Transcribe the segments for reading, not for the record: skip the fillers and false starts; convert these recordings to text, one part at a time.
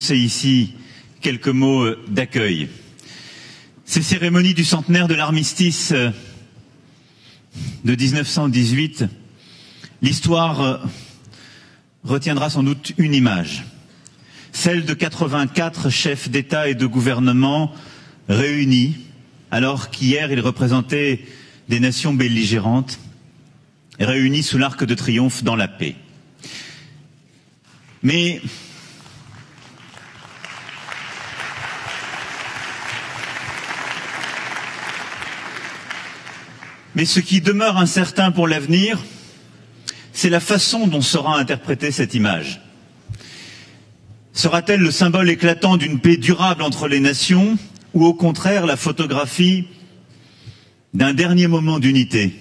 C'est ici quelques mots d'accueil. Ces cérémonies du centenaire de l'armistice de 1918, l'histoire retiendra sans doute une image, celle de 84 chefs d'État et de gouvernement réunis, alors qu'hier ils représentaient des nations belligérantes, réunis sous l'Arc de Triomphe dans la paix. Mais ce qui demeure incertain pour l'avenir, c'est la façon dont sera interprétée cette image. Sera-t-elle le symbole éclatant d'une paix durable entre les nations, ou au contraire la photographie d'un dernier moment d'unité,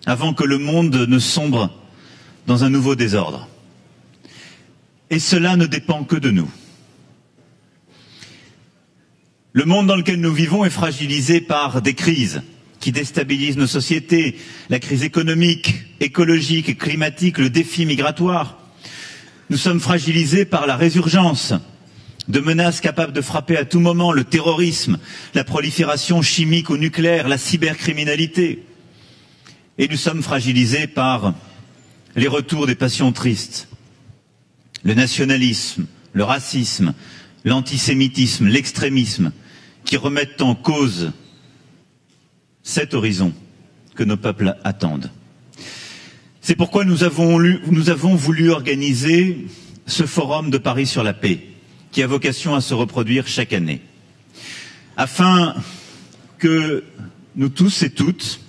avant que le monde ne sombre dans un nouveau désordre? Et cela ne dépend que de nous. Le monde dans lequel nous vivons est fragilisé par des crises qui déstabilisent nos sociétés, la crise économique, écologique et climatique, le défi migratoire. Nous sommes fragilisés par la résurgence de menaces capables de frapper à tout moment, le terrorisme, la prolifération chimique ou nucléaire, la cybercriminalité. Et nous sommes fragilisés par les retours des passions tristes, le nationalisme, le racisme, l'antisémitisme, l'extrémisme, qui remettent en cause cet horizon que nos peuples attendent. C'est pourquoi nous avons voulu organiser ce forum de Paris sur la paix, qui a vocation à se reproduire chaque année, afin que nous tous et toutes,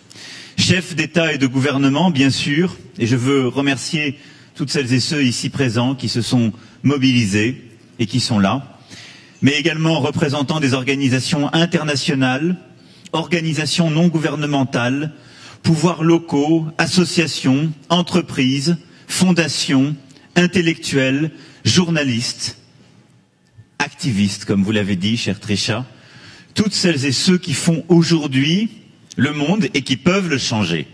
chefs d'État et de gouvernement, bien sûr, et je veux remercier toutes celles et ceux ici présents qui se sont mobilisés et qui sont là, mais également représentants des organisations internationales, organisations non gouvernementales, pouvoirs locaux, associations, entreprises, fondations, intellectuels, journalistes, activistes, comme vous l'avez dit, cher Trisha, toutes celles et ceux qui font aujourd'hui le monde et qui peuvent le changer.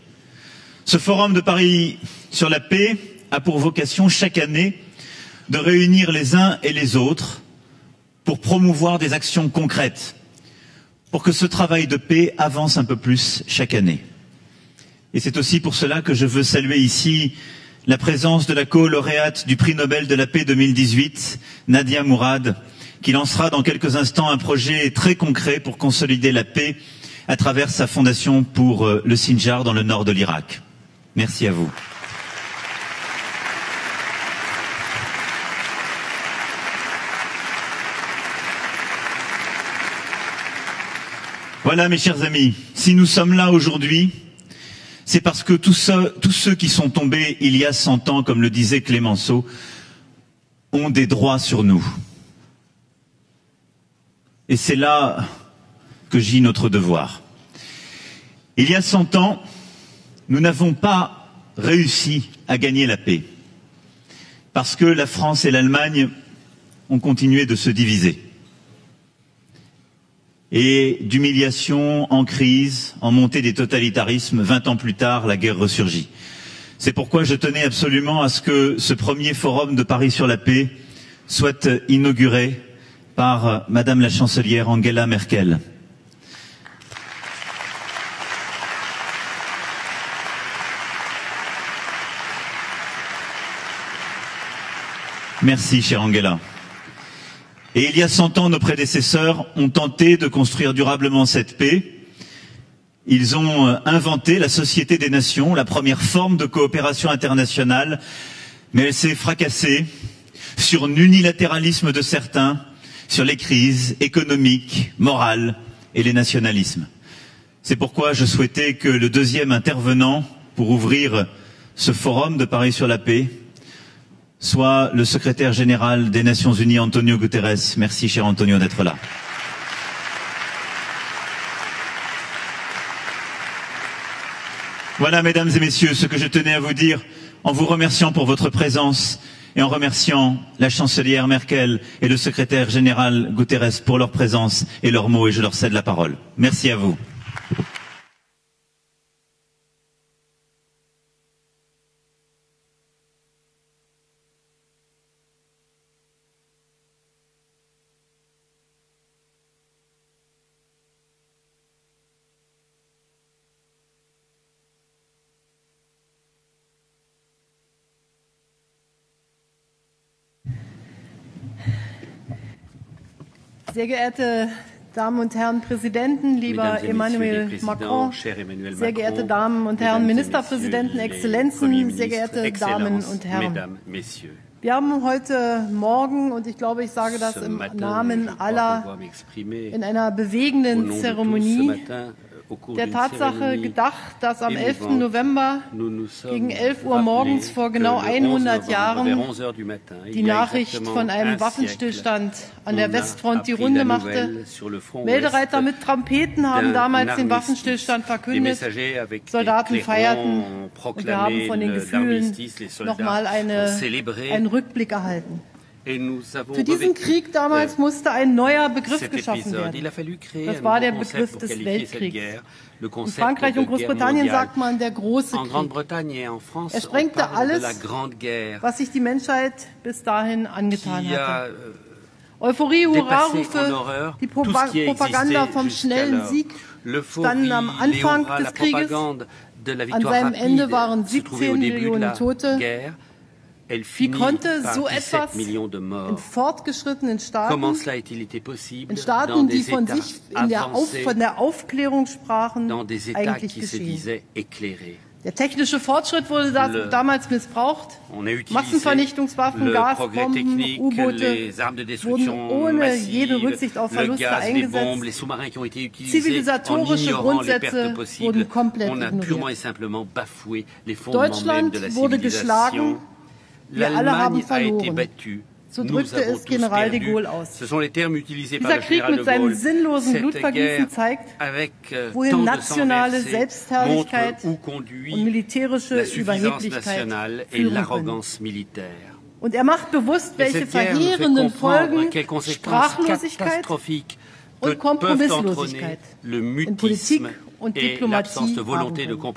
Ce forum de Paris sur la paix a pour vocation chaque année de réunir les uns et les autres pour promouvoir des actions concrètes, pour que ce travail de paix avance un peu plus chaque année. Et c'est aussi pour cela que je veux saluer ici la présence de la co-lauréate du prix Nobel de la paix 2018, Nadia Mourad, qui lancera dans quelques instants un projet très concret pour consolider la paix à travers sa fondation pour le Sinjar dans le nord de l'Irak. Merci à vous. Voilà, mes chers amis, si nous sommes là aujourd'hui, c'est parce que tous ceux qui sont tombés il y a 100 ans, comme le disait Clémenceau, ont des droits sur nous. Et c'est là que gît notre devoir. Il y a 100 ans, nous n'avons pas réussi à gagner la paix, parce que la France et l'Allemagne ont continué de se diviser. Et d'humiliation en crise, en montée des totalitarismes, 20 ans plus tard, la guerre ressurgit. C'est pourquoi je tenais absolument à ce que ce premier forum de Paris sur la paix soit inauguré par Madame la chancelière Angela Merkel. Merci, chère Angela. Et il y a 100 ans, nos prédécesseurs ont tenté de construire durablement cette paix. Ils ont inventé la Société des Nations, la première forme de coopération internationale, mais elle s'est fracassée sur l'unilatéralisme de certains, sur les crises économiques, morales et les nationalismes. C'est pourquoi je souhaitais que le deuxième intervenant pour ouvrir ce forum de Paris sur la paix soit le secrétaire général des Nations Unies, Antonio Guterres. Merci, cher Antonio, d'être là. Voilà, mesdames et messieurs, ce que je tenais à vous dire en vous remerciant pour votre présence et en remerciant la chancelière Merkel et le secrétaire général Guterres pour leur présence et leurs mots, et je leur cède la parole. Merci à vous. Sehr geehrte Damen und Herren Präsidenten, lieber Emmanuel Macron, sehr geehrte Damen und Herren Ministerpräsidenten, Exzellenzen, sehr geehrte Damen und Herren. Wir haben heute Morgen, und ich glaube, ich sage das im Namen aller, in einer bewegenden Zeremonie der Tatsache gedacht, dass am 11. November gegen 11 Uhr morgens vor genau 100 Jahren die Nachricht von einem Waffenstillstand an der Westfront die Runde machte. Meldereiter mit Trompeten haben damals den Waffenstillstand verkündet. Soldaten feierten und wir haben von den Gefühlen nochmal einen Rückblick erhalten. Für diesen Krieg damals musste ein neuer Begriff geschaffen werden. Das war der Begriff des Weltkriegs. In Frankreich und Großbritannien sagt man der große Krieg. Er sprengte alles, was sich die Menschheit bis dahin angetan hatte. Euphorie, Hurrarufe, die Propaganda vom schnellen Sieg standen am Anfang des Krieges. An seinem Ende waren 17 Millionen Tote. Wie konnte so etwas in fortgeschrittenen Staaten, in Staaten, die von sich von der Aufklärung sprachen, eigentlich geschehen? Der technische Fortschritt wurde damals missbraucht. Massenvernichtungswaffen, Gasbomben, U-Boote wurden ohne jede Rücksicht auf Verluste eingesetzt. Zivilisatorische Grundsätze wurden komplett ignoriert. Deutschland wurde geschlagen. Wir alle haben verloren. So drückte es General de Gaulle aus. Dieser Krieg mit seinem sinnlosen Blutvergießen zeigt, wohin nationale Selbstherrlichkeit und militärische Überheblichkeit führen können. Und er macht bewusst, welche verheerenden Folgen Sprachlosigkeit und Kompromisslosigkeit in Politik und Diplomatie haben können.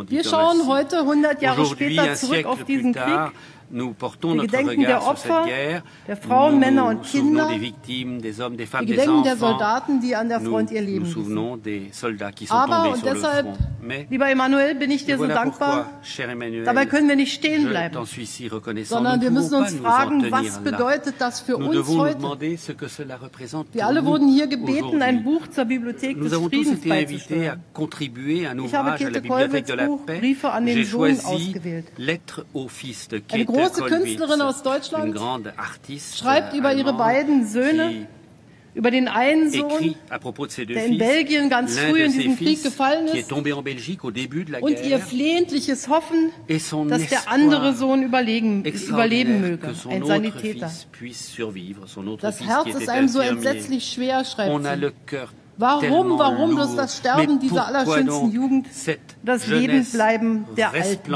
Wir schauen heute, 100 Jahre später, zurück auf diesen Krieg. Wir gedenken der Opfer, der Frauen, Männer und Kinder. Wir gedenken der Soldaten, die an der Front ihr Leben ließen. Aber, und deshalb, lieber Emmanuel, bin ich dir so dankbar, dabei können wir nicht stehen bleiben, sondern wir müssen uns fragen, was bedeutet das für uns heute? Wir alle wurden hier gebeten, ein Buch zur Bibliothek des Friedens beizusteuern. Ich habe Käthe Kollwitz' Buch Briefe an den Sohn ausgewählt. Eine große Künstlerin aus Deutschland schreibt über ihre beiden Söhne, über den einen Sohn, der in Belgien ganz früh in diesem Krieg gefallen ist, und ihr flehentliches Hoffen, dass der andere Sohn überleben möge, ein Sanitäter. Das Herz ist einem so entsetzlich schwer, schreibt sie. Warum bloß das Sterben dieser allerschönsten Jugend, das Lebenbleiben der Alten?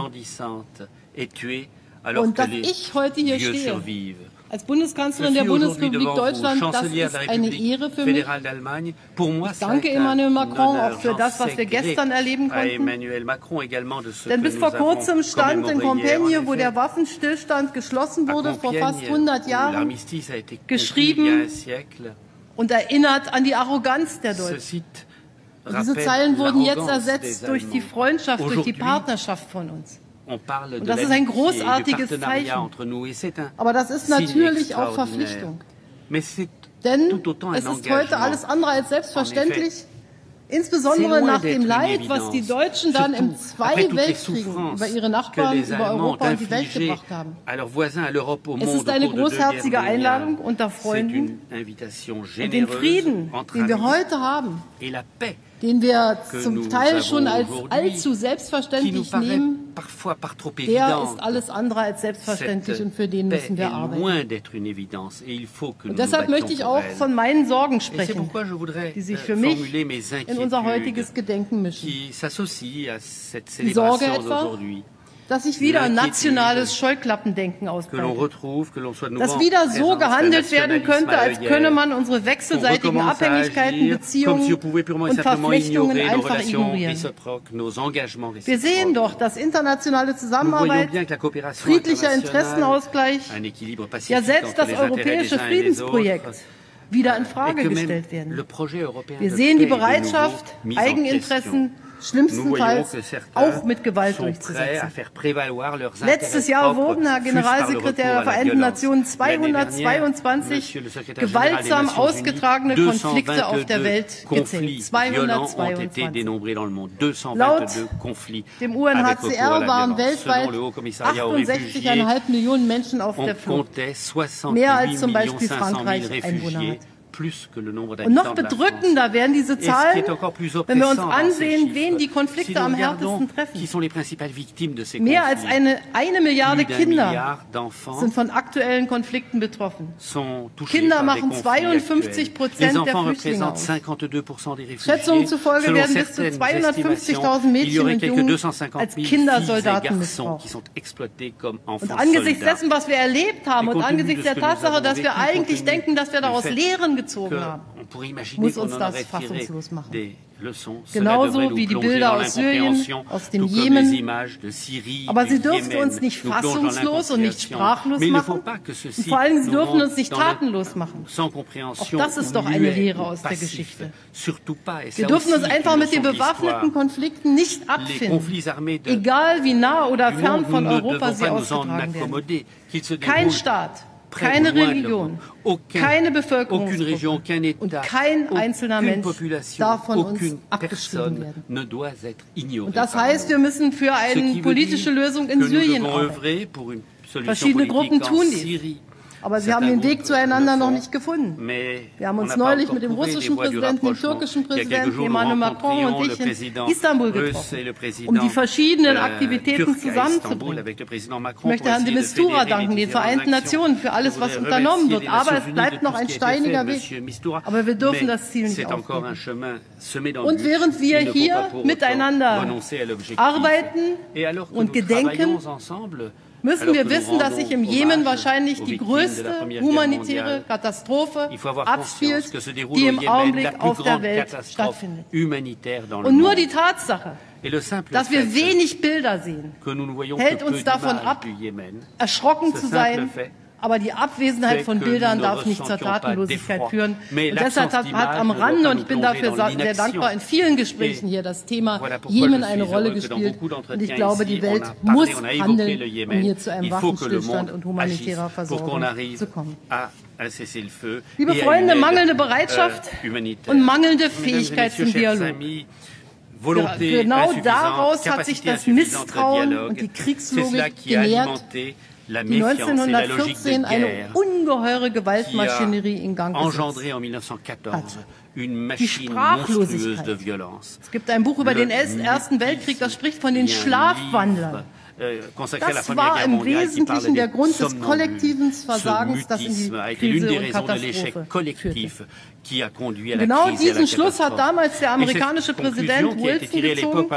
Und dass ich heute hier stehe, als Bundeskanzlerin der Bundesrepublik Deutschland, das ist eine Ehre für mich. Ich danke Emmanuel Macron auch für das, was wir gestern erleben konnten. Denn bis vor kurzem stand in Compiègne, wo der Waffenstillstand geschlossen wurde, vor fast 100 Jahren, geschrieben und erinnert an die Arroganz der Deutschen. Und diese Zeilen wurden jetzt ersetzt durch die Freundschaft, durch die Partnerschaft von uns. Und das ist ein großartiges Zeichen. Aber das ist natürlich auch Verpflichtung. Denn es ist heute alles andere als selbstverständlich, insbesondere nach dem Leid, was die Deutschen dann in 2 Weltkriegen über ihre Nachbarn, über Europa und die Welt gebracht haben. Es ist eine großherzige Einladung unter Freunden, und den Frieden, den wir heute haben, den wir zum Teil schon als allzu selbstverständlich nehmen, der ist alles andere als selbstverständlich, und für den müssen wir arbeiten. Und deshalb möchte ich auch von meinen Sorgen sprechen, die sich für mich in unser heutiges Gedenken mischen. Die Sorge etwa, dass sich wieder ein nationales Scheuklappendenken ausbreitet. Dass wieder so gehandelt werden könnte, als könne man unsere wechselseitigen Abhängigkeiten, Beziehungen und Verflechtungen einfach ignorieren. Wir sehen doch, dass internationale Zusammenarbeit, friedlicher Interessenausgleich, ja selbst das europäische Friedensprojekt wieder in Frage gestellt werden. Wir sehen die Bereitschaft, Eigeninteressen schlimmstenfalls auch mit Gewalt durchzusetzen. Letztes Jahr wurden, Herr Generalsekretär der Vereinten Nationen, 222 gewaltsam ausgetragene Konflikte auf der Welt gezählt. 222. Laut dem UNHCR waren weltweit 68,5 Millionen Menschen auf der Flucht. Mehr als zum Beispiel Frankreich Einwohner hat. Und noch bedrückender werden diese Zahlen, wenn wir uns ansehen, wen die Konflikte am härtesten treffen. Mehr als eine Milliarde Kinder sind von aktuellen Konflikten betroffen. Kinder machen 52% der Flüchtlinge aus. Schätzungen zufolge werden bis zu 250.000 Mädchen und Jungen als Kindersoldaten missbraucht. Und angesichts dessen, was wir erlebt haben und angesichts der Tatsache, dass wir eigentlich denken, dass wir daraus Lehren gezogen haben, muss uns das fassungslos machen. Genauso wie die Bilder aus Syrien, aus dem Jemen. Aber sie dürfen uns nicht fassungslos und nicht sprachlos machen. Und vor allem, sie dürfen uns nicht tatenlos machen. Auch das ist doch eine Lehre aus der Geschichte. Wir dürfen uns einfach mit den bewaffneten Konflikten nicht abfinden, egal wie nah oder fern von Europa sie ausgetragen werden. Kein Staat, keine Religion, keine Bevölkerungsgruppe und kein einzelner Mensch darf von uns abgeschrieben werden. Und das heißt, wir müssen für eine politische Lösung in Syrien arbeiten. Verschiedene Gruppen tun dies. Aber sie haben den Weg zueinander noch nicht gefunden. Wir haben uns neulich mit dem russischen Präsidenten, dem türkischen Präsidenten, Emmanuel Macron und ich in Istanbul getroffen, um die verschiedenen Aktivitäten zusammenzubringen. Ich möchte Herrn de Mistura danken, den Vereinten Nationen, für alles, was unternommen wird. Aber es bleibt noch ein steiniger Weg. Aber wir dürfen das Ziel nicht aufgeben. Und während wir hier miteinander arbeiten und gedenken, müssen wir wissen, dass sich im Jemen wahrscheinlich die größte humanitäre Katastrophe abspielt, die im Augenblick auf der Welt stattfindet. Und nur die Tatsache, dass wir wenig Bilder sehen, hält uns davon ab, erschrocken zu sein. Aber die Abwesenheit von Bildern darf nicht zur Tatenlosigkeit führen. Und deshalb hat am Rande, und ich bin dafür sehr dankbar, in vielen Gesprächen hier das Thema Jemen eine Rolle gespielt. Und ich glaube, die Welt muss handeln, um hier zu einem Waffenstillstand und humanitärer Versorgung zu kommen. Liebe Freunde, mangelnde Bereitschaft und mangelnde Fähigkeit zum Dialog. Genau daraus hat sich das Misstrauen und die Kriegslogik genährt, die 1914 eine ungeheure Gewaltmaschinerie in Gang gesetzt hat. Die Sprachlosigkeit. Es gibt ein Buch über den Ersten Weltkrieg, das spricht von den Schlafwandlern. Das war im Wesentlichen der Grund des kollektiven Versagens, das in die Krise und Katastrophe führte. Genau diesen Schluss hat damals der amerikanische Präsident Wilson gezogen.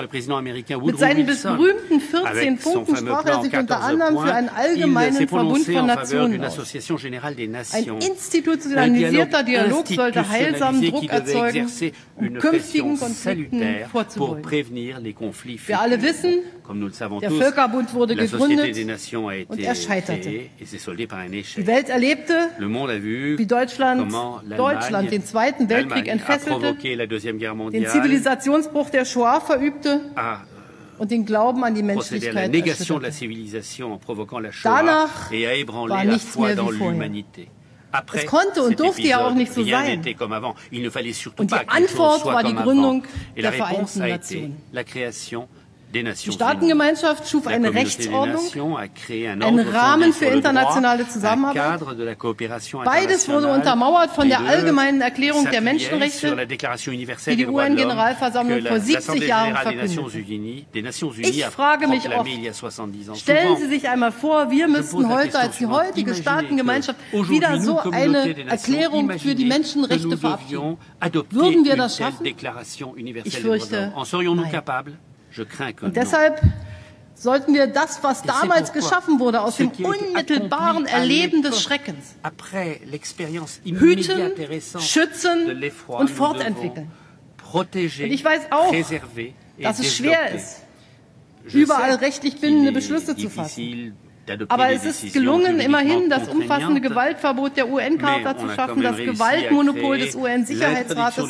Mit seinen berühmten 14 Punkten sprach er sich unter anderem für einen allgemeinen Verbund von Nationen aus. Ein institutionalisierter Dialog sollte heilsamen Druck erzeugen, um künftigen Konflikten vorzubeugen. Wir alle wissen, der Völkerbund wurde gegründet und er scheiterte. Die Welt erlebte, wie Deutschland den Zweiten Weltkrieg entfesselte, den Zivilisationsbruch der Shoah verübte und den Glauben an die Menschlichkeit erschütterte. Danach war nichts mehr wie vorher. Es konnte und durfte ja auch nicht so sein. Und die Antwort war die Gründung der Vereinten Nationen. Die Staatengemeinschaft schuf eine Rechtsordnung, einen Rahmen für internationale Zusammenarbeit. Beides wurde untermauert von der Allgemeinen Erklärung der Menschenrechte, die die UN-Generalversammlung vor 70 Jahren verkündete. Ich frage mich oft, stellen Sie sich einmal vor, wir müssten heute als die heutige Staatengemeinschaft wieder so eine Erklärung für die Menschenrechte verabschieden. Würden wir das schaffen? Ich fürchte, nein. Und deshalb sollten wir das, was damals geschaffen wurde, aus dem unmittelbaren Erleben des Schreckens, hüten, schützen und fortentwickeln. Und ich weiß auch, dass es schwer ist, überall rechtlich bindende Beschlüsse zu fassen. Aber es ist gelungen, immerhin das umfassende Gewaltverbot der UN-Charta zu schaffen, das Gewaltmonopol des UN-Sicherheitsrates,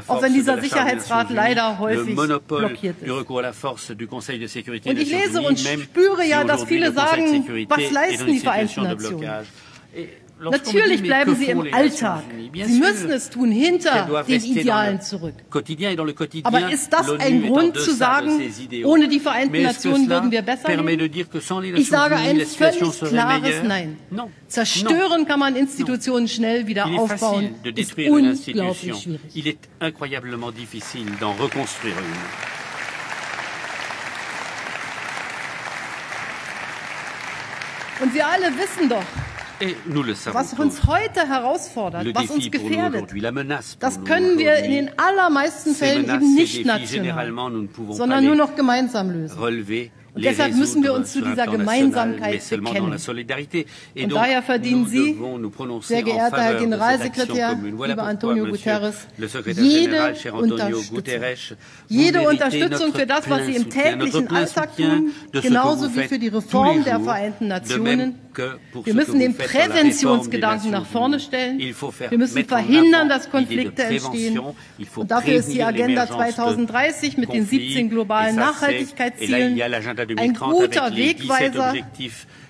auch wenn dieser Sicherheitsrat leider häufig blockiert ist. Und ich lese und spüre ja, dass viele sagen, was leisten die Vereinten Nationen? Natürlich bleiben sie im Alltag. Sie müssen es tun, hinter den Idealen zurück. Aber ist das ein Grund zu sagen, ohne die Vereinten Nationen würden wir besser leben? Ich sage ein völlig klares Nein. Zerstören kann man Institutionen schnell wieder aufbauen. Ist unglaublich schwierig. Und wir alle wissen doch, was uns heute herausfordert, was uns gefährdet, das können wir in den allermeisten Fällen eben nicht national, sondern nur noch gemeinsam lösen. Und deshalb müssen wir uns zu dieser Gemeinsamkeit bekennen. Und daher verdienen Sie, sehr geehrter Herr Generalsekretär, lieber Antonio Guterres, jede Unterstützung für das, was Sie im täglichen Alltag tun, genauso wie für die Reform der Vereinten Nationen. Wir müssen den Präventionsgedanken nach vorne stellen. Wir müssen verhindern, dass Konflikte entstehen. Und dafür ist die Agenda 2030 mit den 17 globalen Nachhaltigkeitszielen ein guter Wegweiser.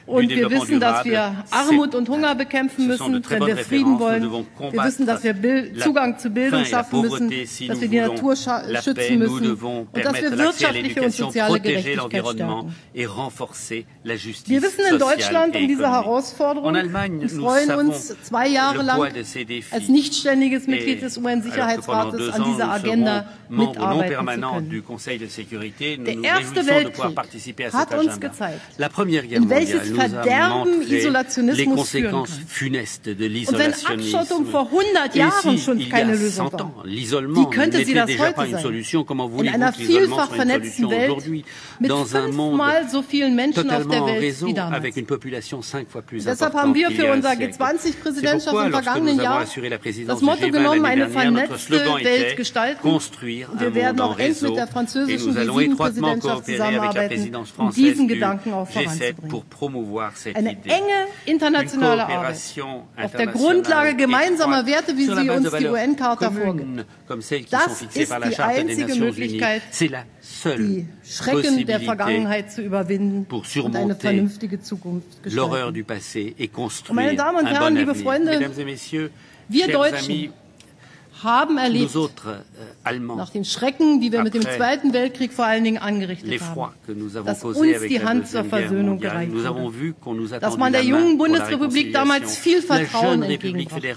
Und wir wissen, dass wir Armut und Hunger bekämpfen müssen, wenn wir Frieden wollen. Wir wissen, dass wir Zugang zu Bildung schaffen müssen, dass wir die Natur schützen müssen und dass wir wirtschaftliche und soziale Gerechtigkeit stärken. Wir wissen in Deutschland um diese Herausforderung und freuen uns 2 Jahre lang als nichtständiges Mitglied des UN-Sicherheitsrates an dieser Agenda mitarbeiten zu können. Der Erste Weltkrieg hat uns gezeigt, in welches Verderben Isolationismus führen kann. Und wenn Abschottung vor 100 Jahren schon keine Lösung war, wie könnte sie das heute sein? In einer vielfach vernetzten Welt mit 5-mal so vielen Menschen auf der Welt wie damals. Deshalb haben wir für unsere G20-Präsidentschaft im vergangenen Jahr das Motto genommen, eine vernetzte Welt gestalten. Und wir werden auch eng mit der französischen G7-Präsidentschaft zusammenarbeiten, um diesen Gedanken auch voranzubringen. Eine enge internationale Arbeit auf der Grundlage gemeinsamer Werte, wie sie uns die UN-Charta vorgibt. Das ist die einzige Möglichkeit, die Schrecken der Vergangenheit zu überwinden und eine vernünftige Zukunft gestalten. Und meine Damen und Herren, liebe Freunde, wir Deutschen haben erlebt, nach den Schrecken, die wir mit dem Zweiten Weltkrieg vor allen Dingen angerichtet haben, dass uns die Hand zur Versöhnung gereicht wurde, dass man der jungen Bundesrepublik damals viel Vertrauen entgegenbrachte.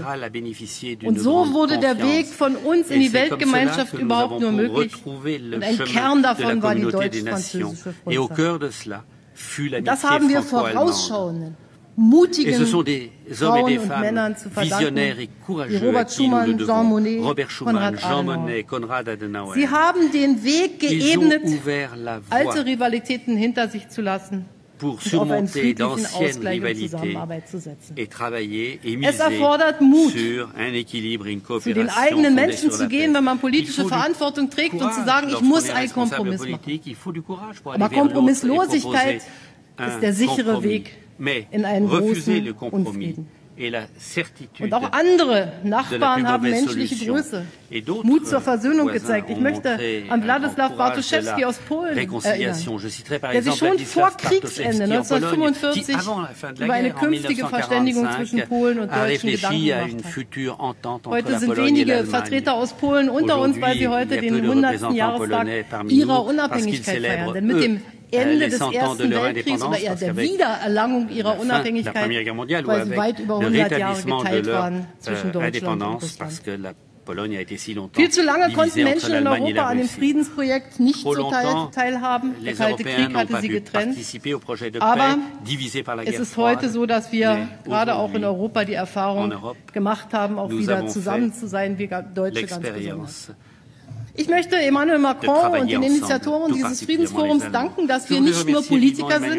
Und so wurde der Weg von uns in die Weltgemeinschaft überhaupt nur möglich. Und ein Kern davon war die deutsch-französische Freundschaft. Das haben wir vorausschauenden, mutigen Frauen und Männern zu verdanken, wie Robert Schuman, Jean Monnet, Konrad Adenauer. Sie haben den Weg geebnet, alte Rivalitäten hinter sich zu lassen und auf einen friedlichen Ausgleich und Zusammenarbeit zu setzen. Es erfordert Mut, zu den eigenen Menschen zu gehen, wenn man politische Verantwortung trägt und zu sagen, ich muss einen Kompromiss machen. Aber Kompromisslosigkeit ist der sichere Weg in einen großen Unfrieden. Und auch andere Nachbarn haben menschliche Größe, Mut zur Versöhnung gezeigt. Ich möchte an Władysław Bartoszewski aus Polen erinnern, der sich schon vor Kriegsende 1945 über eine künftige Verständigung zwischen Polen und Deutschen Gedanken gemacht hat. Heute sind wenige Vertreter aus Polen unter uns, weil sie heute den 100. Jahrestag ihrer Unabhängigkeit feiern. Denn mit dem Ende des Ersten Weltkriegs oder eher der Wiedererlangung ihrer Unabhängigkeit, weil sie weit über 100 Jahre geteilt waren zwischen Deutschland und Russland. Viel zu lange konnten Menschen in Europa an dem Friedensprojekt nicht teilhaben. Der Kalte Krieg hatte sie getrennt. Aber es ist heute so, dass wir gerade auch in Europa die Erfahrung gemacht haben, auch wieder zusammen zu sein, wie Deutsche ganz besonders. Ich möchte Emmanuel Macron und den Initiatoren dieses Friedensforums danken, dass wir nicht nur Politiker sind,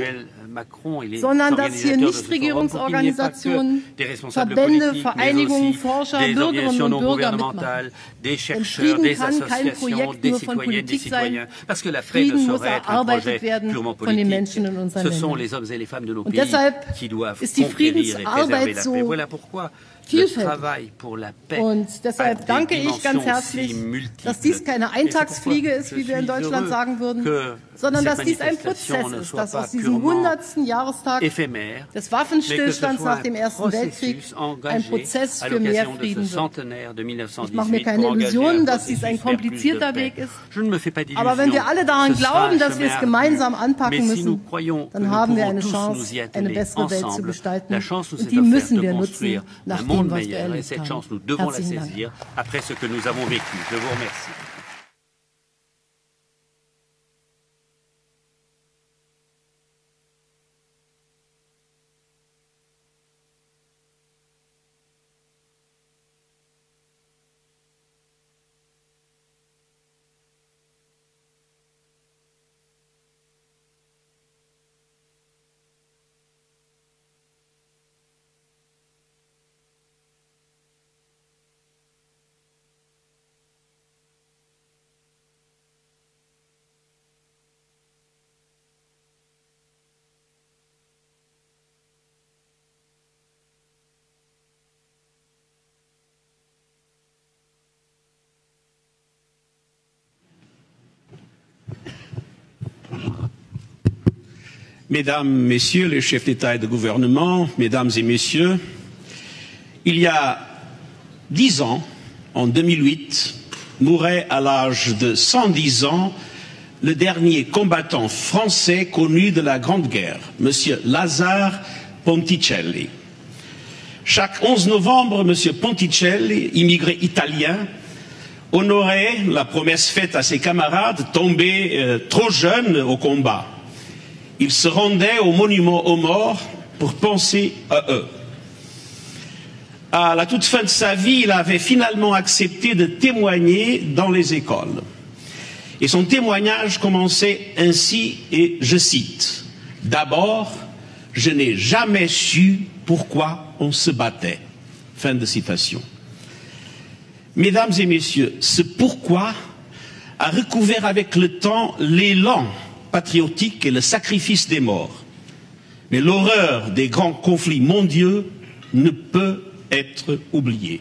sondern dass hier Nichtregierungsorganisationen, Verbände, Vereinigungen, Forscher, Bürgerinnen und Bürger mitmachen. Denn Frieden kann kein Projekt nur von Politik sein. Frieden muss erarbeitet werden von den Menschen in unseren Ländern. Und deshalb ist die Friedensarbeit so vielfältig. Und deshalb danke ich ganz herzlich, dass dies keine Eintagsfliege ist, wie wir in Deutschland sagen würden, sondern dass dies ein Prozess ist, dass aus diesem 100. Jahrestag des Waffenstillstands nach dem Ersten Weltkrieg ein Prozess für mehr Frieden wird. Ich mache mir keine Illusionen, dass dies ein komplizierter Weg ist, aber wenn wir alle daran glauben, dass wir es gemeinsam anpacken müssen, dann haben wir eine Chance, eine bessere Welt zu gestalten, und die müssen wir nutzen, nach dem, was wir erlebt haben. Herzlichen Dank. Mesdames, Messieurs les chefs d'État et de gouvernement, Mesdames et Messieurs, il y a 10 ans, en 2008, mourait à l'âge de 110 ans le dernier combattant français connu de la Grande Guerre, M. Lazare Ponticelli. Chaque 11 novembre, M. Ponticelli, immigré italien, honorait la promesse faite à ses camarades tombés trop jeunes au combat. Il se rendait au monument aux morts pour penser à eux. À la toute fin de sa vie, il avait finalement accepté de témoigner dans les écoles. Et son témoignage commençait ainsi, et je cite, « D'abord, je n'ai jamais su pourquoi on se battait. » Fin de citation. Mesdames et messieurs, ce pourquoi a recouvert avec le temps l'élan patriotique et le sacrifice des morts. Mais l'horreur des grands conflits mondiaux ne peut être oubliée.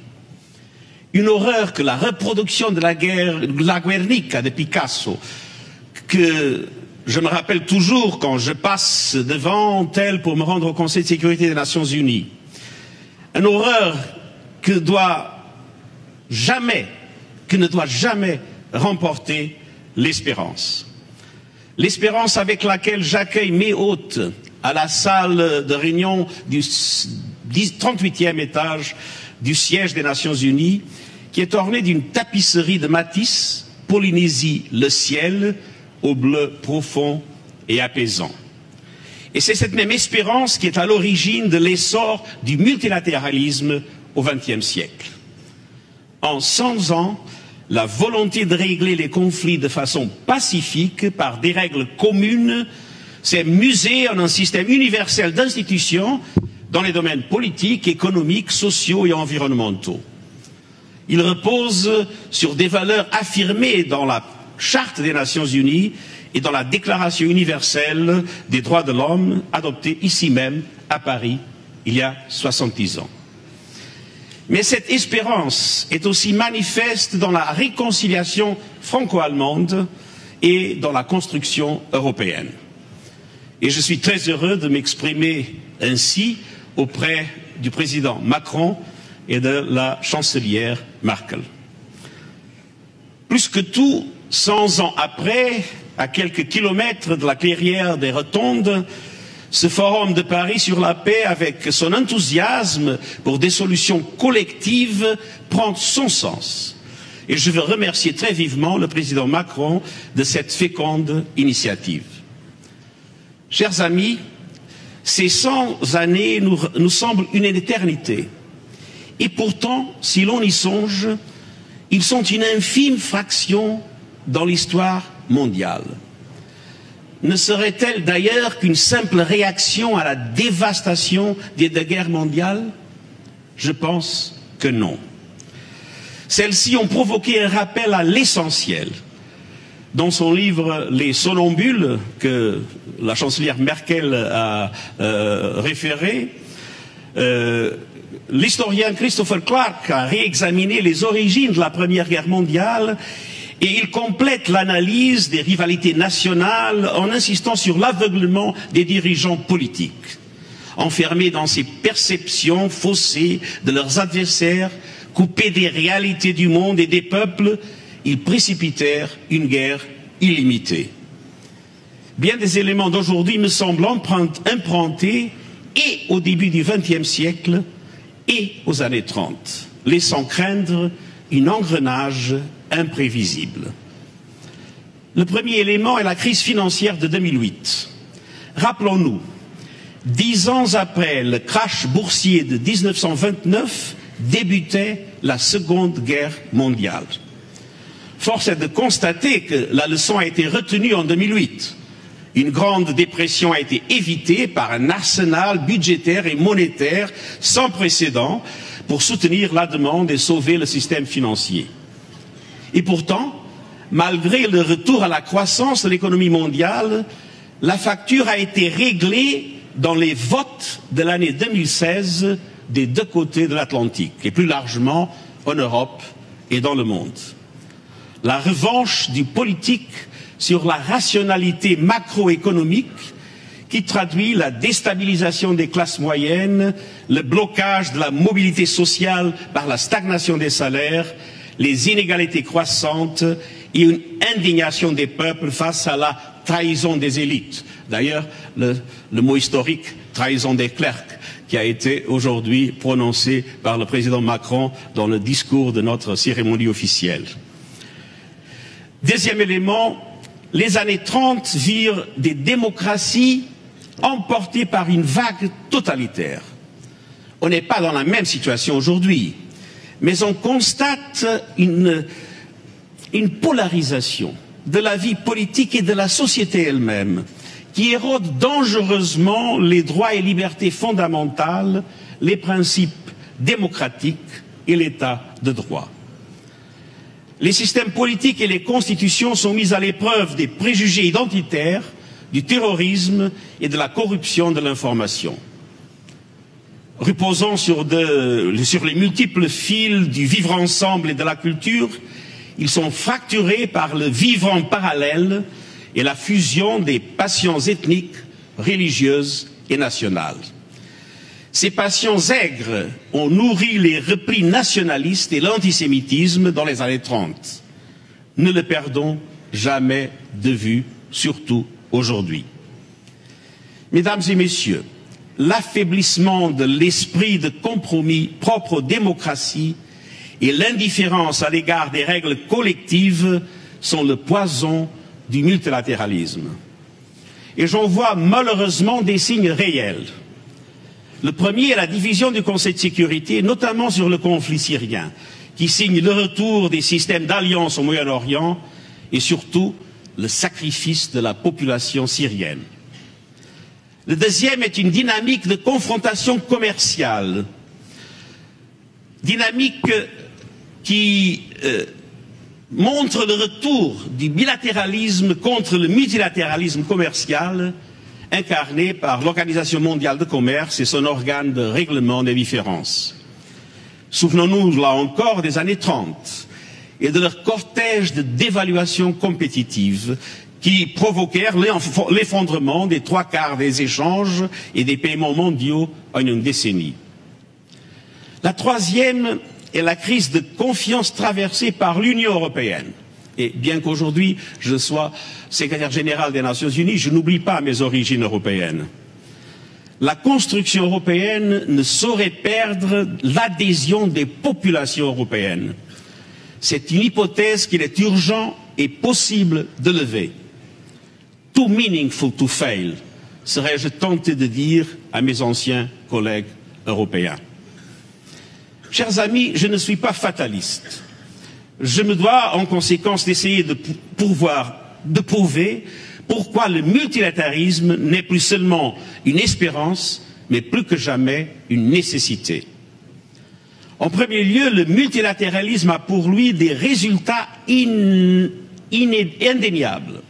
Une horreur que la reproduction de la Guernica de Picasso, que je me rappelle toujours quand je passe devant elle pour me rendre au Conseil de sécurité des Nations Unies. Une horreur que ne doit jamais remporter l'espérance. L'espérance avec laquelle j'accueille mes hôtes à la salle de réunion du 38e étage du siège des Nations Unies, qui est ornée d'une tapisserie de Matisse, Polynésie, le ciel, au bleu profond et apaisant. Et c'est cette même espérance qui est à l'origine de l'essor du multilatéralisme au XXe siècle. En 100 ans, la volonté de régler les conflits de façon pacifique par des règles communes s'est musée en un système universel d'institutions dans les domaines politiques, économiques, sociaux et environnementaux. Il repose sur des valeurs affirmées dans la Charte des Nations Unies et dans la Déclaration universelle des droits de l'homme adoptée ici même à Paris il y a 70 ans. Mais cette espérance est aussi manifeste dans la réconciliation franco-allemande et dans la construction européenne. Et je suis très heureux de m'exprimer ainsi auprès du président Macron et de la chancelière Merkel. Plus que tout, 100 ans après, à quelques kilomètres de la clairière des Rotondes, ce forum de Paris sur la paix, avec son enthousiasme pour des solutions collectives, prend son sens. Et je veux remercier très vivement le président Macron de cette féconde initiative. Chers amis, ces 100 années nous semblent une éternité. Et pourtant, si l'on y songe, ils sont une infime fraction dans l'histoire mondiale. ne serait-elle d'ailleurs qu'une simple réaction à la dévastation des deux guerres mondiales? Je pense que non. Celles-ci ont provoqué un rappel à l'essentiel. Dans son livre « Les somnambules » que la chancelière Merkel a référé, l'historien Christopher Clark a réexaminé les origines de la Première Guerre mondiale et il complète l'analyse des rivalités nationales en insistant sur l'aveuglement des dirigeants politiques. Enfermés dans ces perceptions faussées de leurs adversaires, coupés des réalités du monde et des peuples, ils précipitèrent une guerre illimitée. Bien des éléments d'aujourd'hui me semblent empruntés et au début du XXe siècle et aux années 30, laissant craindre un engrenage imprévisible. Le premier élément est la crise financière de 2008. Rappelons-nous, 10 ans après le crash boursier de 1929, débutait la Seconde Guerre mondiale. Force est de constater que la leçon a été retenue en 2008. Une grande dépression a été évitée par un arsenal budgétaire et monétaire sans précédent pour soutenir la demande et sauver le système financier. Et pourtant, malgré le retour à la croissance de l'économie mondiale, la facture a été réglée dans les votes de l'année 2016 des deux côtés de l'Atlantique, et plus largement en Europe et dans le monde. La revanche du politique sur la rationalité macroéconomique qui traduit la déstabilisation des classes moyennes, le blocage de la mobilité sociale par la stagnation des salaires, les inégalités croissantes et une indignation des peuples face à la trahison des élites. D'ailleurs, le mot historique, trahison des clercs, qui a été aujourd'hui prononcé par le président Macron dans le discours de notre cérémonie officielle. Deuxième élément, les années 30 virent des démocraties emportées par une vague totalitaire. On n'est pas dans la même situation aujourd'hui, mais on constate une polarisation de la vie politique et de la société elle-même, qui érode dangereusement les droits et libertés fondamentales, les principes démocratiques et l'état de droit. Les systèmes politiques et les constitutions sont mis à l'épreuve des préjugés identitaires, du terrorisme et de la corruption de l'information. Reposant sur les multiples fils du vivre ensemble et de la culture, ils sont fracturés par le vivre en parallèle et la fusion des passions ethniques, religieuses et nationales. Ces passions aigres ont nourri les replis nationalistes et l'antisémitisme dans les années 30. Ne le perdons jamais de vue, surtout aujourd'hui. Mesdames et messieurs, l'affaiblissement de l'esprit de compromis propre aux démocraties et l'indifférence à l'égard des règles collectives sont le poison du multilatéralisme. Et j'en vois malheureusement des signes réels. Le premier est la division du Conseil de sécurité, notamment sur le conflit syrien, qui signe le retour des systèmes d'alliance au Moyen-Orient et surtout le sacrifice de la population syrienne. Le deuxième est une dynamique de confrontation commerciale, dynamique qui montre le retour du bilatéralisme contre le multilatéralisme commercial incarné par l'Organisation mondiale du commerce et son organe de règlement des différences. Souvenons-nous là encore des années 30 et de leur cortège de dévaluation compétitive qui provoquèrent l'effondrement des 3/4 des échanges et des paiements mondiaux en une décennie. La troisième est la crise de confiance traversée par l'Union européenne. Et bien qu'aujourd'hui je sois secrétaire général des Nations Unies, je n'oublie pas mes origines européennes. La construction européenne ne saurait perdre l'adhésion des populations européennes. C'est une hypothèse qu'il est urgent et possible de lever. Too meaningful to fail, serais-je tenté de dire à mes anciens collègues européens. Chers amis, je ne suis pas fataliste. Je me dois en conséquence d'essayer de prouver pourquoi le multilatéralisme n'est plus seulement une espérance, mais plus que jamais une nécessité. En premier lieu, le multilatéralisme a pour lui des résultats indéniables.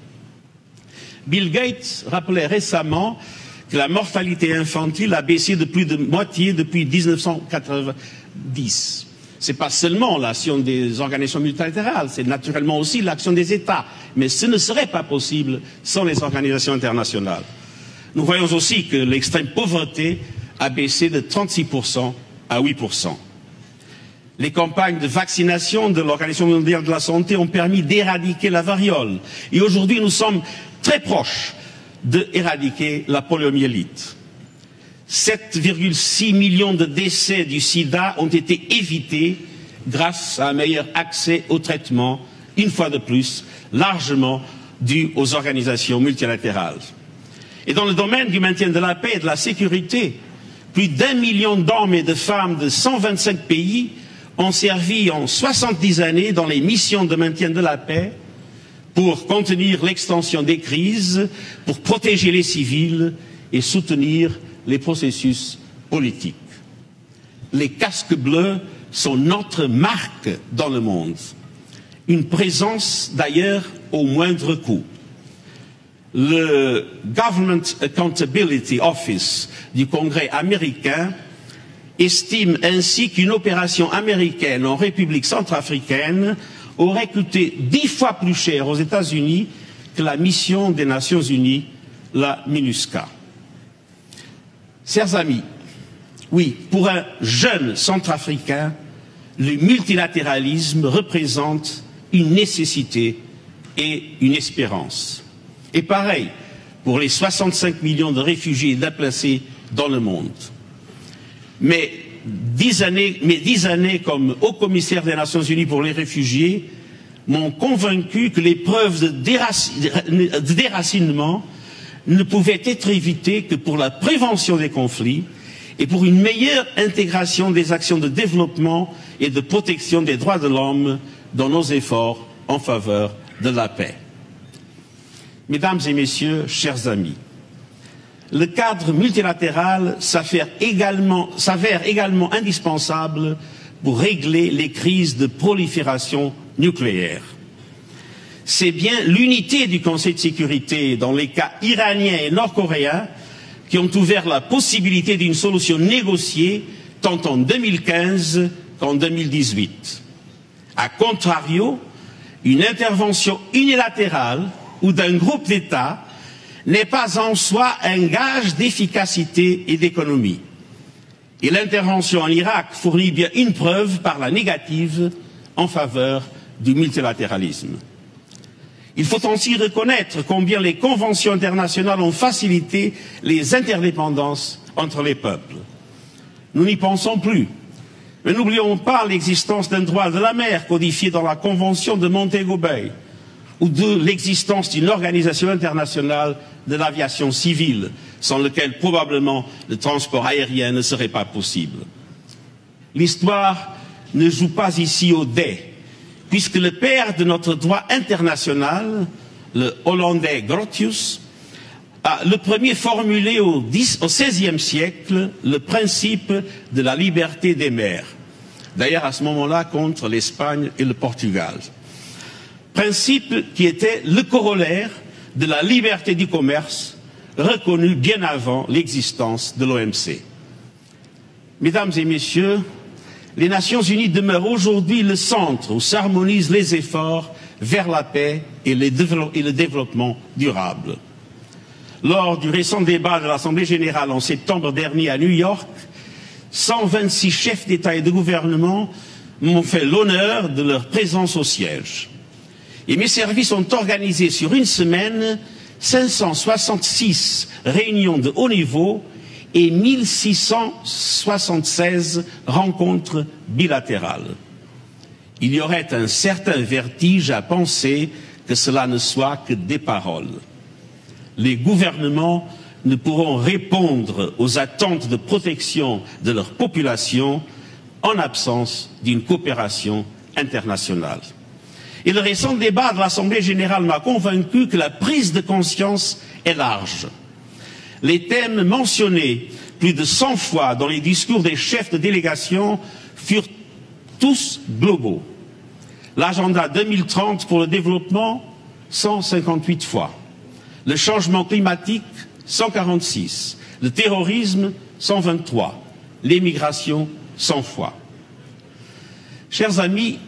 Bill Gates rappelait récemment que la mortalité infantile a baissé de plus de moitié depuis 1990. Ce n'est pas seulement l'action des organisations multilatérales, c'est naturellement aussi l'action des États. Mais ce ne serait pas possible sans les organisations internationales. Nous voyons aussi que l'extrême pauvreté a baissé de 36% à 8%. Les campagnes de vaccination de l'Organisation mondiale de la santé ont permis d'éradiquer la variole. Et aujourd'hui, nous sommes très proches d'éradiquer la poliomyélite. 7,6 millions de décès du sida ont été évités grâce à un meilleur accès au traitement, une fois de plus, largement dû aux organisations multilatérales. Et dans le domaine du maintien de la paix et de la sécurité, plus d'1 million d'hommes et de femmes de 125 pays ont servi en 70 années dans les missions de maintien de la paix pour contenir l'extension des crises, pour protéger les civils et soutenir les processus politiques. Les casques bleus sont notre marque dans le monde. Une présence d'ailleurs au moindre coût. Le Government Accountability Office du Congrès américain estime ainsi qu'une opération américaine en République centrafricaine aurait coûté 10 fois plus cher aux États-Unis que la mission des Nations Unies, la MINUSCA. Chers amis, oui, pour un jeune centrafricain, le multilatéralisme représente une nécessité et une espérance. Et pareil pour les 65 millions de réfugiés déplacés dans le monde. Mais 10 années comme haut commissaire des Nations Unies pour les réfugiés m'ont convaincu que les preuves de déracinement ne pouvaient être évitées que pour la prévention des conflits et pour une meilleure intégration des actions de développement et de protection des droits de l'homme dans nos efforts en faveur de la paix. Mesdames et messieurs, chers amis, le cadre multilatéral s'avère également indispensable pour régler les crises de prolifération nucléaire. C'est bien l'unité du Conseil de sécurité dans les cas iraniens et nord-coréens qui ont ouvert la possibilité d'une solution négociée tant en 2015 qu'en 2018. A contrario, une intervention unilatérale ou d'un groupe d'États n'est pas en soi un gage d'efficacité et d'économie. Et l'intervention en Irak fournit bien une preuve par la négative en faveur du multilatéralisme. Il faut aussi reconnaître combien les conventions internationales ont facilité les interdépendances entre les peuples. Nous n'y pensons plus, mais n'oublions pas l'existence d'un droit de la mer codifié dans la Convention de Montego Bay, ou de l'existence d'une organisation internationale de l'aviation civile, sans laquelle probablement le transport aérien ne serait pas possible. L'histoire ne joue pas ici au dé, puisque le père de notre droit international, le Hollandais Grotius, a le premier formulé au XVIe siècle le principe de la liberté des mers. D'ailleurs, à ce moment-là, contre l'Espagne et le Portugal. Principe qui était le corollaire de la liberté du commerce, reconnue bien avant l'existence de l'OMC. Mesdames et messieurs, les Nations Unies demeurent aujourd'hui le centre où s'harmonisent les efforts vers la paix et le développement durable. Lors du récent débat de l'Assemblée générale en septembre dernier à New York, 126 chefs d'État et de gouvernement m'ont fait l'honneur de leur présence au siège. Et mes services ont organisé sur une semaine 566 réunions de haut niveau et 1676 rencontres bilatérales. Il y aurait un certain vertige à penser que cela ne soit que des paroles. Les gouvernements ne pourront répondre aux attentes de protection de leur population en absence d'une coopération internationale. Et le récent débat de l'Assemblée générale m'a convaincu que la prise de conscience est large. Les thèmes mentionnés plus de 100 fois dans les discours des chefs de délégation furent tous globaux. L'agenda 2030 pour le développement, 158 fois. Le changement climatique, 146. Le terrorisme, 123. L'émigration, 100 fois. Chers amis,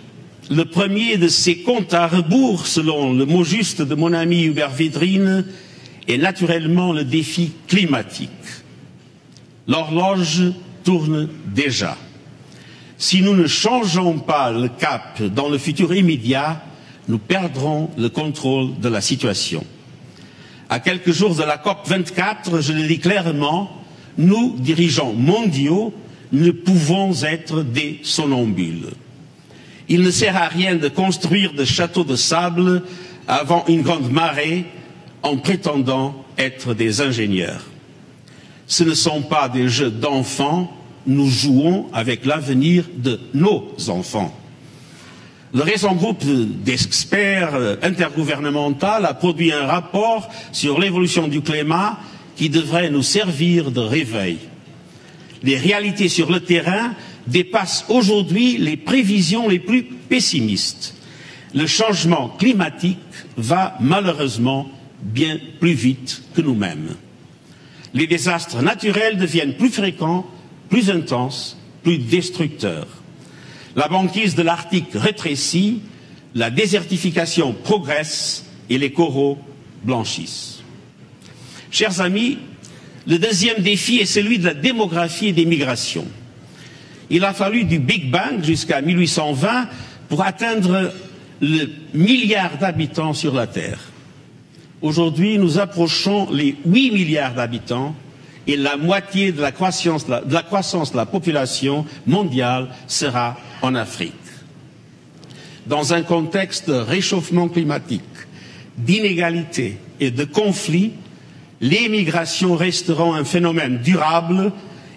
le premier de ces comptes à rebours, selon le mot juste de mon ami Hubert Védrine, est naturellement le défi climatique. L'horloge tourne déjà. Si nous ne changeons pas le cap dans le futur immédiat, nous perdrons le contrôle de la situation. À quelques jours de la COP 24, je le dis clairement, nous, dirigeants mondiaux, ne pouvons être des somnambules. Il ne sert à rien de construire des châteaux de sable avant une grande marée en prétendant être des ingénieurs. Ce ne sont pas des jeux d'enfants, nous jouons avec l'avenir de nos enfants. Le récent groupe d'experts intergouvernemental a produit un rapport sur l'évolution du climat qui devrait nous servir de réveil. Les réalités sur le terrain dépassent aujourd'hui les prévisions les plus pessimistes. Le changement climatique va malheureusement bien plus vite que nous-mêmes. Les désastres naturels deviennent plus fréquents, plus intenses, plus destructeurs. La banquise de l'Arctique rétrécit, la désertification progresse et les coraux blanchissent. Chers amis, le deuxième défi est celui de la démographie et des migrations. Il a fallu du Big Bang jusqu'à 1820 pour atteindre le milliard d'habitants sur la Terre. Aujourd'hui, nous approchons les 8 milliards d'habitants et la moitié de la croissance de la population mondiale sera en Afrique. Dans un contexte de réchauffement climatique, d'inégalité et de conflits, les migrations resteront un phénomène durable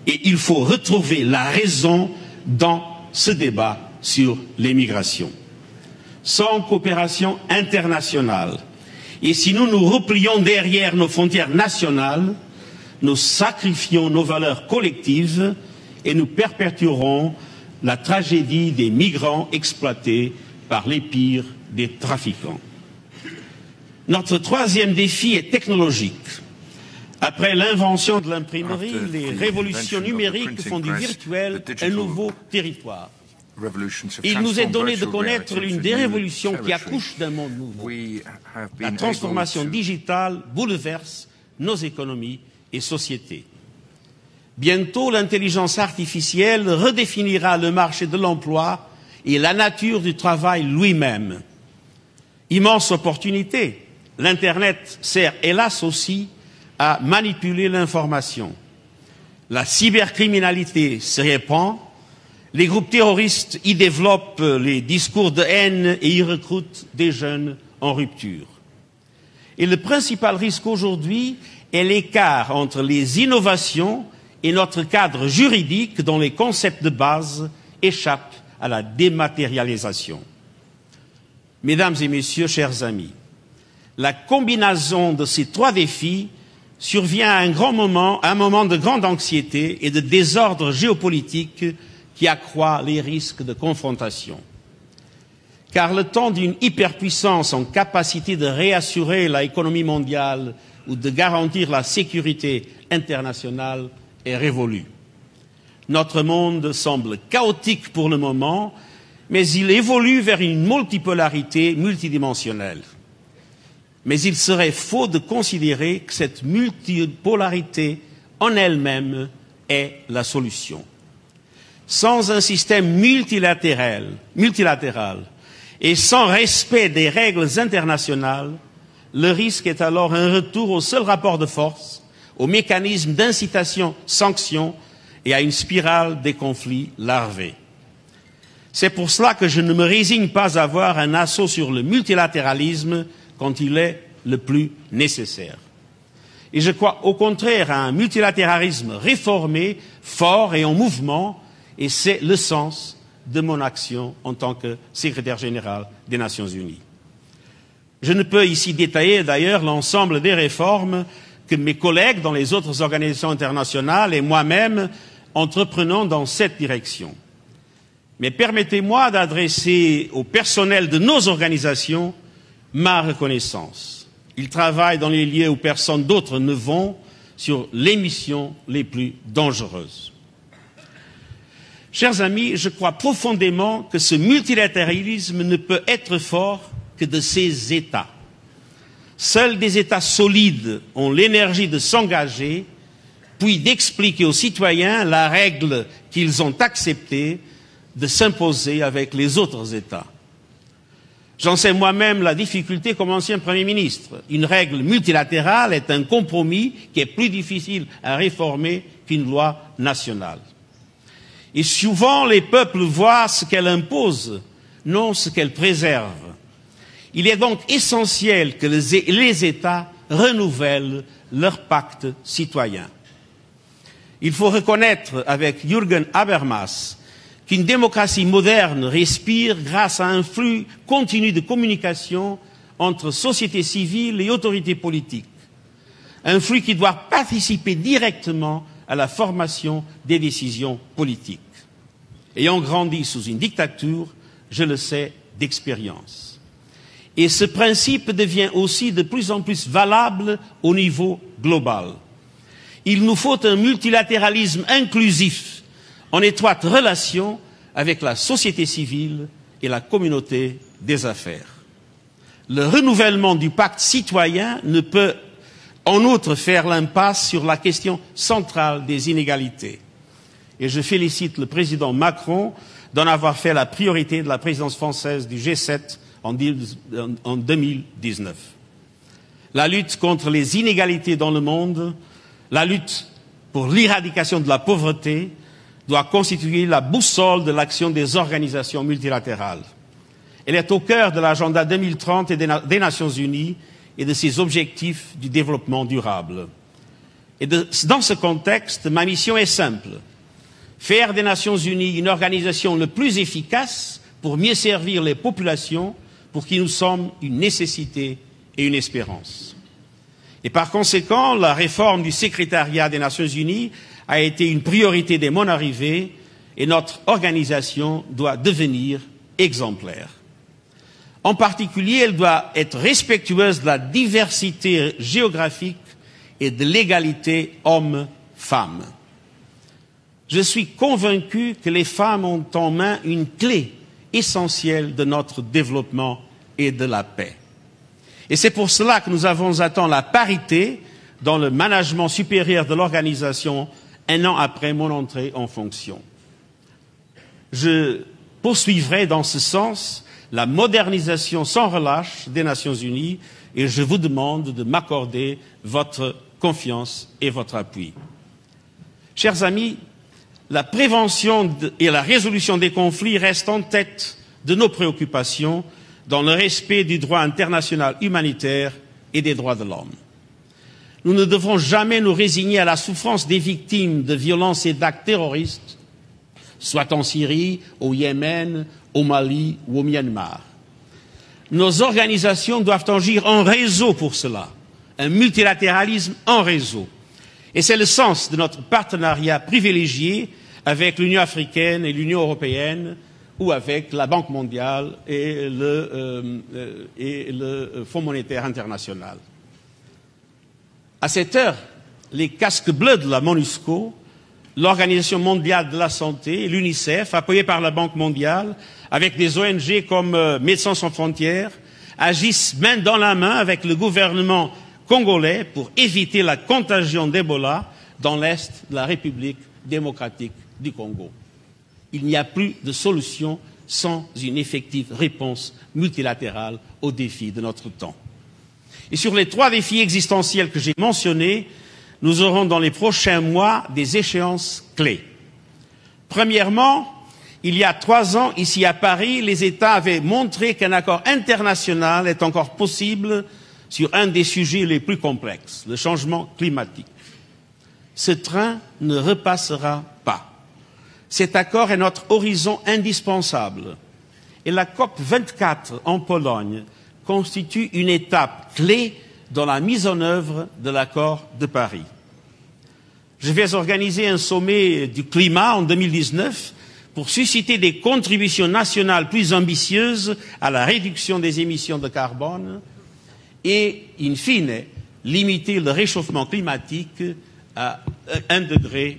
et il faut retrouver la raison dans ce débat sur les migrations. Sans coopération internationale, et si nous nous replions derrière nos frontières nationales, nous sacrifions nos valeurs collectives et nous perpétuerons la tragédie des migrants exploités par les pires des trafiquants. Notre troisième défi est technologique. Après l'invention de l'imprimerie, les révolutions numériques font du virtuel un nouveau territoire. Il nous est donné de connaître l'une des révolutions qui accouche d'un monde nouveau. La transformation digitale bouleverse nos économies et sociétés. Bientôt, l'intelligence artificielle redéfinira le marché de l'emploi et la nature du travail lui-même. Immense opportunité. L'Internet sert, hélas aussi, à manipuler l'information. La cybercriminalité se répand. Les groupes terroristes y développent les discours de haine et y recrutent des jeunes en rupture. Et le principal risque aujourd'hui est l'écart entre les innovations et notre cadre juridique dont les concepts de base échappent à la dématérialisation. Mesdames et messieurs, chers amis, la combinaison de ces trois défis survient à un moment de grande anxiété et de désordre géopolitique qui accroît les risques de confrontation. Car le temps d'une hyperpuissance en capacité de réassurer l'économie mondiale ou de garantir la sécurité internationale est révolu. Notre monde semble chaotique pour le moment, mais il évolue vers une multipolarité multidimensionnelle. Mais il serait faux de considérer que cette multipolarité en elle-même est la solution. Sans un système multilatéral et sans respect des règles internationales, le risque est alors un retour au seul rapport de force, au mécanisme d'incitation-sanction et à une spirale des conflits larvés. C'est pour cela que je ne me résigne pas à voir un assaut sur le multilatéralisme quand il est le plus nécessaire. Et je crois au contraire à un multilatéralisme réformé, fort et en mouvement, et c'est le sens de mon action en tant que secrétaire général des Nations Unies. Je ne peux ici détailler d'ailleurs l'ensemble des réformes que mes collègues dans les autres organisations internationales et moi-même entreprenons dans cette direction. Mais permettez-moi d'adresser au personnel de nos organisations ma reconnaissance. Ils travaillent dans les lieux où personne d'autre ne vont, sur les missions les plus dangereuses. Chers amis, je crois profondément que ce multilatéralisme ne peut être fort que de ses États. Seuls des États solides ont l'énergie de s'engager, puis d'expliquer aux citoyens la règle qu'ils ont acceptée de s'imposer avec les autres États. J'en sais moi-même la difficulté comme ancien Premier ministre. Une règle multilatérale est un compromis qui est plus difficile à réformer qu'une loi nationale. Et souvent, les peuples voient ce qu'elle impose, non ce qu'elle préserve. Il est donc essentiel que les États renouvellent leur pacte citoyen. Il faut reconnaître avec Jürgen Habermas qu'une démocratie moderne respire grâce à un flux continu de communication entre société civile et autorités politiques. Un flux qui doit participer directement à la formation des décisions politiques. Ayant grandi sous une dictature, je le sais d'expérience. Et ce principe devient aussi de plus en plus valable au niveau global. Il nous faut un multilatéralisme inclusif, en étroite relation avec la société civile et la communauté des affaires. Le renouvellement du pacte citoyen ne peut en outre faire l'impasse sur la question centrale des inégalités. Et je félicite le président Macron d'en avoir fait la priorité de la présidence française du G7 en 2019. La lutte contre les inégalités dans le monde, la lutte pour l'éradication de la pauvreté doit constituer la boussole de l'action des organisations multilatérales. Elle est au cœur de l'agenda 2030 et des Nations Unies et de ses objectifs du développement durable. Et dans ce contexte, ma mission est simple. Faire des Nations Unies une organisation le plus efficace pour mieux servir les populations pour qui nous sommes une nécessité et une espérance. Et par conséquent, la réforme du secrétariat des Nations Unies a été une priorité dès mon arrivée et notre organisation doit devenir exemplaire. En particulier, elle doit être respectueuse de la diversité géographique et de l'égalité hommes-femmes. Je suis convaincu que les femmes ont en main une clé essentielle de notre développement et de la paix. Et c'est pour cela que nous avons atteint la parité dans le management supérieur de l'organisation un an après mon entrée en fonction. Je poursuivrai dans ce sens la modernisation sans relâche des Nations Unies et je vous demande de m'accorder votre confiance et votre appui. Chers amis, la prévention et la résolution des conflits restent en tête de nos préoccupations dans le respect du droit international humanitaire et des droits de l'homme. Nous ne devrons jamais nous résigner à la souffrance des victimes de violences et d'actes terroristes, soit en Syrie, au Yémen, au Mali ou au Myanmar. Nos organisations doivent agir en réseau pour cela, un multilatéralisme en réseau. Et c'est le sens de notre partenariat privilégié avec l'Union africaine et l'Union européenne ou avec la Banque mondiale et le Fonds monétaire international. À cette heure, les casques bleus de la MONUSCO, l'Organisation mondiale de la santé, l'UNICEF, appuyés par la Banque mondiale, avec des ONG comme Médecins sans frontières, agissent main dans la main avec le gouvernement congolais pour éviter la contagion d'Ebola dans l'est de la République démocratique du Congo. Il n'y a plus de solution sans une effective réponse multilatérale aux défis de notre temps. Et sur les 3 défis existentiels que j'ai mentionnés, nous aurons dans les prochains mois des échéances clés. Premièrement, il y a 3 ans, ici à Paris, les États avaient montré qu'un accord international est encore possible sur un des sujets les plus complexes, le changement climatique. Ce train ne repassera pas. Cet accord est notre horizon indispensable et la COP 24 en Pologne constitue une étape clé dans la mise en œuvre de l'accord de Paris. Je vais organiser un sommet du climat en 2019 pour susciter des contributions nationales plus ambitieuses à la réduction des émissions de carbone et, in fine, limiter le réchauffement climatique à 1,5 degré.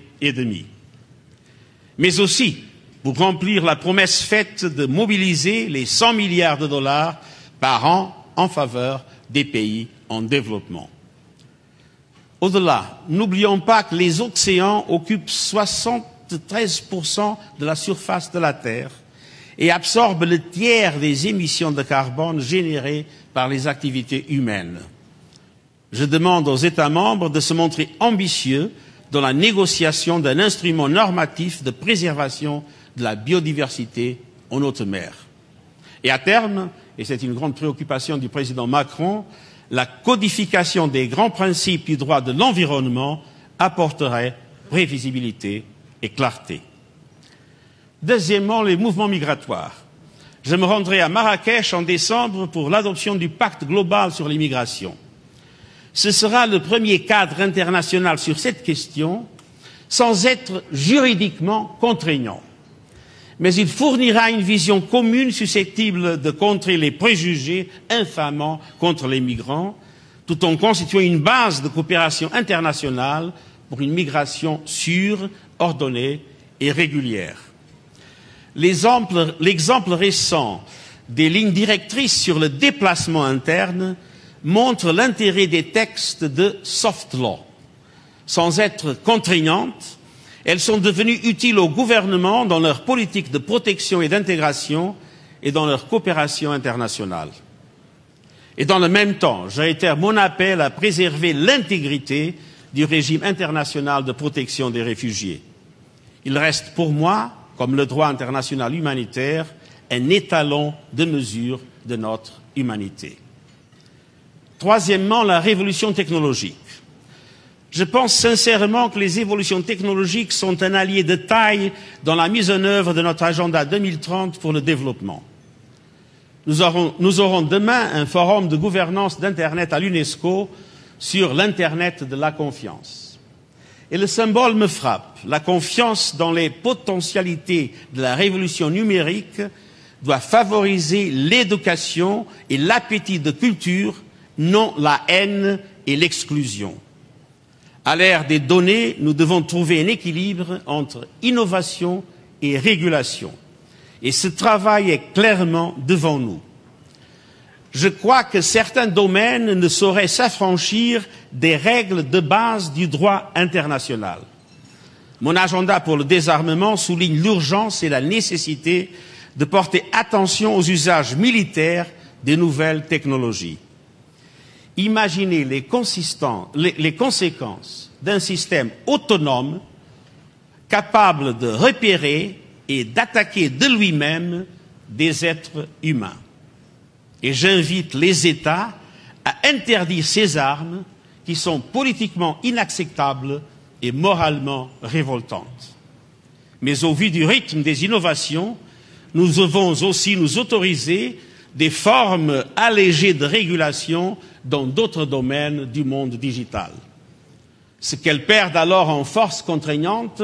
Mais aussi pour remplir la promesse faite de mobiliser les 100 milliards de dollars par an en faveur des pays en développement. Au-delà, n'oublions pas que les océans occupent 73% de la surface de la Terre et absorbent le tiers des émissions de carbone générées par les activités humaines. Je demande aux États membres de se montrer ambitieux dans la négociation d'un instrument normatif de préservation de la biodiversité en haute mer. Et à terme, et c'est une grande préoccupation du président Macron, la codification des grands principes du droit de l'environnement apporterait prévisibilité et clarté. Deuxièmement, les mouvements migratoires. Je me rendrai à Marrakech en décembre pour l'adoption du pacte global sur l'immigration. Ce sera le premier cadre international sur cette question, sans être juridiquement contraignant. Mais il fournira une vision commune susceptible de contrer les préjugés infamants contre les migrants, tout en constituant une base de coopération internationale pour une migration sûre, ordonnée et régulière. L'exemple récent des lignes directrices sur le déplacement interne montre l'intérêt des textes de soft law. Sans être contraignantes, elles sont devenues utiles aux gouvernements dans leur politique de protection et d'intégration et dans leur coopération internationale. Et dans le même temps, je réitère mon appel à préserver l'intégrité du régime international de protection des réfugiés. Il reste pour moi, comme le droit international humanitaire, un étalon de mesure de notre humanité. Troisièmement, la révolution technologique. Je pense sincèrement que les évolutions technologiques sont un allié de taille dans la mise en œuvre de notre agenda 2030 pour le développement. Nous aurons demain un forum de gouvernance d'Internet à l'UNESCO sur l'Internet de la confiance. Et le symbole me frappe. La confiance dans les potentialités de la révolution numérique doit favoriser l'éducation et l'appétit de culture, non la haine et l'exclusion. À l'ère des données, nous devons trouver un équilibre entre innovation et régulation. Et ce travail est clairement devant nous. Je crois que certains domaines ne sauraient s'affranchir des règles de base du droit international. Mon agenda pour le désarmement souligne l'urgence et la nécessité de porter attention aux usages militaires des nouvelles technologies. Imaginez les conséquences d'un système autonome capable de repérer et d'attaquer de lui-même des êtres humains. Et j'invite les États à interdire ces armes qui sont politiquement inacceptables et moralement révoltantes. Mais au vu du rythme des innovations, nous devons aussi nous autoriser des formes allégées de régulation dans d'autres domaines du monde digital. Ce qu'elles perdent alors en force contraignante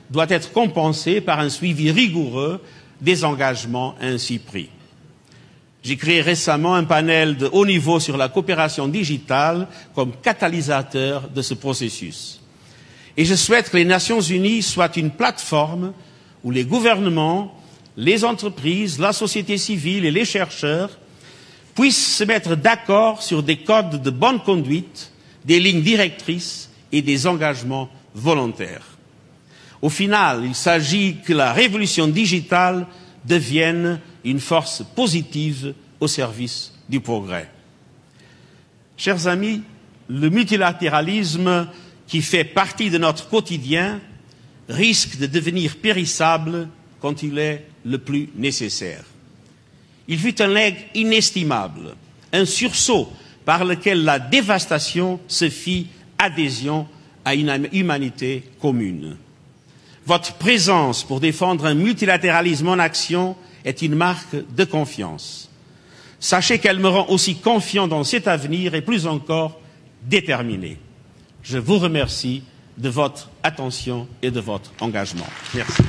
doit être compensé par un suivi rigoureux des engagements ainsi pris. J'ai créé récemment un panel de haut niveau sur la coopération digitale comme catalyseur de ce processus. Et je souhaite que les Nations Unies soient une plateforme où les gouvernements, les entreprises, la société civile et les chercheurs puissent se mettre d'accord sur des codes de bonne conduite, des lignes directrices et des engagements volontaires. Au final, il s'agit que la révolution digitale devienne une force positive au service du progrès. Chers amis, le multilatéralisme qui fait partie de notre quotidien risque de devenir périssable quand il est le plus nécessaire. Il fut un legs inestimable, un sursaut par lequel la dévastation se fit adhésion à une humanité commune. Votre présence pour défendre un multilatéralisme en action est une marque de confiance. Sachez qu'elle me rend aussi confiant dans cet avenir et plus encore déterminé. Je vous remercie de votre attention et de votre engagement. Merci.